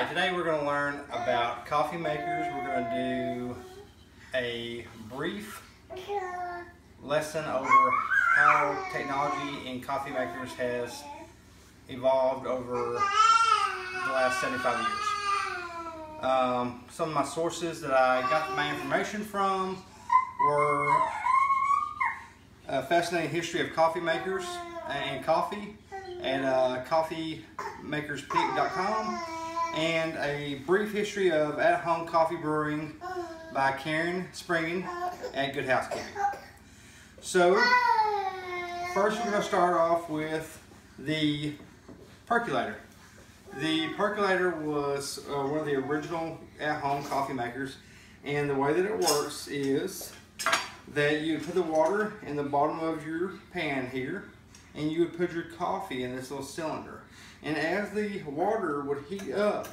Today we're going to learn about coffee makers. We're going to do a brief lesson over how technology in coffee makers has evolved over the last 75 years. Some of my sources that I got my information from were a fascinating history of coffee makers and coffee at coffeemakerspick.com, and a brief history of at-home coffee brewing by Karen Springen at Good Housekeeping. So first we're going to start off with the percolator. The percolator was one of the original at-home coffee makers, and the way that it works is that you put the water in the bottom of your pan here, and you would put your coffee in this little cylinder. And as the water would heat up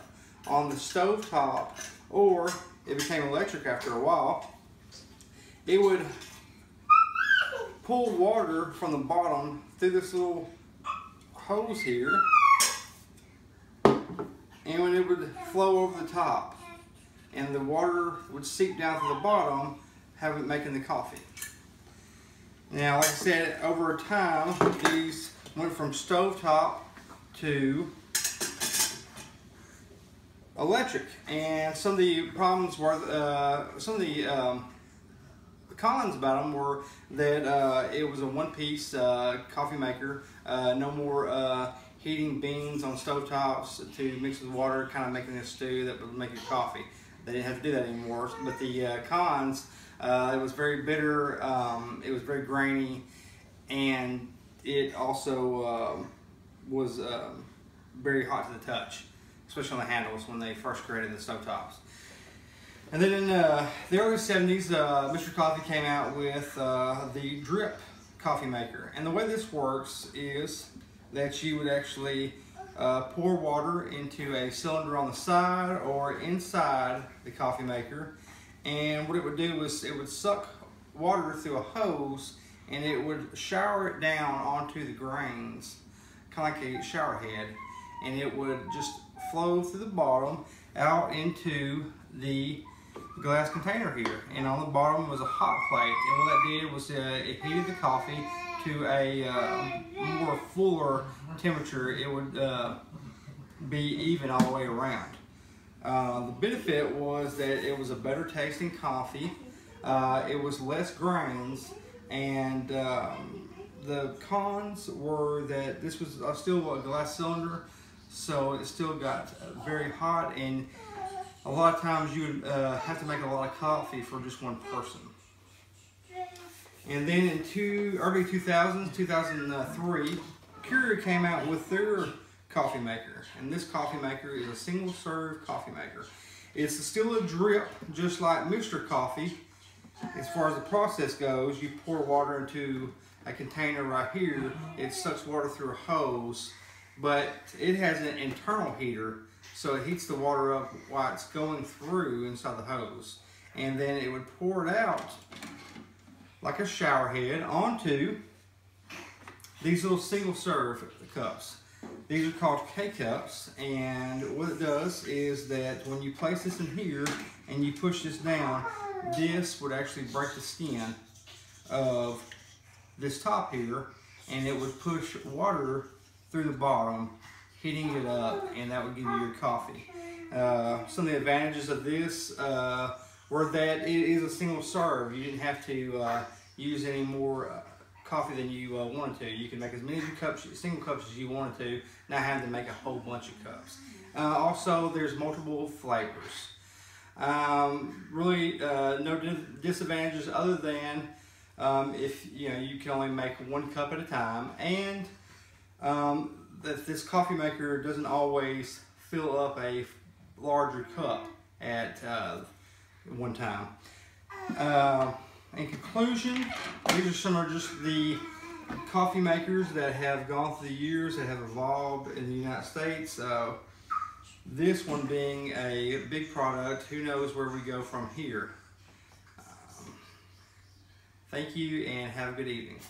on the stove top, or it became electric after a while, it would pull water from the bottom through this little hose here, and when it would flow over the top, and the water would seep down to the bottom, have it making the coffee. Now, like I said, over time, these went from stovetop to electric, and some of the problems were, some of the cons about them were that it was a one-piece coffee maker, no more heating beans on stovetops to mix with water, kind of making a stew that would make your coffee. They didn't have to do that anymore. But the cons, it was very bitter, it was very grainy, and it also was very hot to the touch, especially on the handles when they first created the stovetops. And then in the early 70s, Mr. Coffee came out with the drip coffee maker. And the way this works is that you would actually pour water into a cylinder on the side or inside the coffee maker, and what it would do was it would suck water through a hose, and it would shower it down onto the grains, kind of like a shower head, and it would just flow through the bottom out into the glass container here. And on the bottom was a hot plate, and what that did was it heated the coffee to a more fuller temperature. It would be even all the way around. The benefit was that it was a better tasting coffee, it was less grains, and the cons were that this was still a glass cylinder, so it still got very hot, and a lot of times you would have to make a lot of coffee for just one person. And then in early 2000s, 2003, Keurig came out with their coffee maker, and this coffee maker is a single serve coffee maker. It's still a drip, just like Mr. Coffee. As far as the process goes, you pour water into a container right here, it sucks water through a hose, but it has an internal heater, so it heats the water up while it's going through inside the hose, and then it would pour it out like a shower head onto these little single serve cups. These are called K-cups, and what it does is that when you place this in here and you push this down, this would actually break the skin of this top here, and it would push water through the bottom, heating it up, and that would give you your coffee. Some of the advantages of this were that it is a single serve. You didn't have to use any more coffee than you wanted to. You can make as many cups, single cups as you wanted to, not having to make a whole bunch of cups. Also, there's multiple flavors. Really, no disadvantages other than if you can only make one cup at a time, and that this coffee maker doesn't always fill up a larger cup at one time. In conclusion, these are some of just the coffee makers that have gone through the years, that have evolved in the United States. This one being a big product, who knows where we go from here. Thank you, and have a good evening.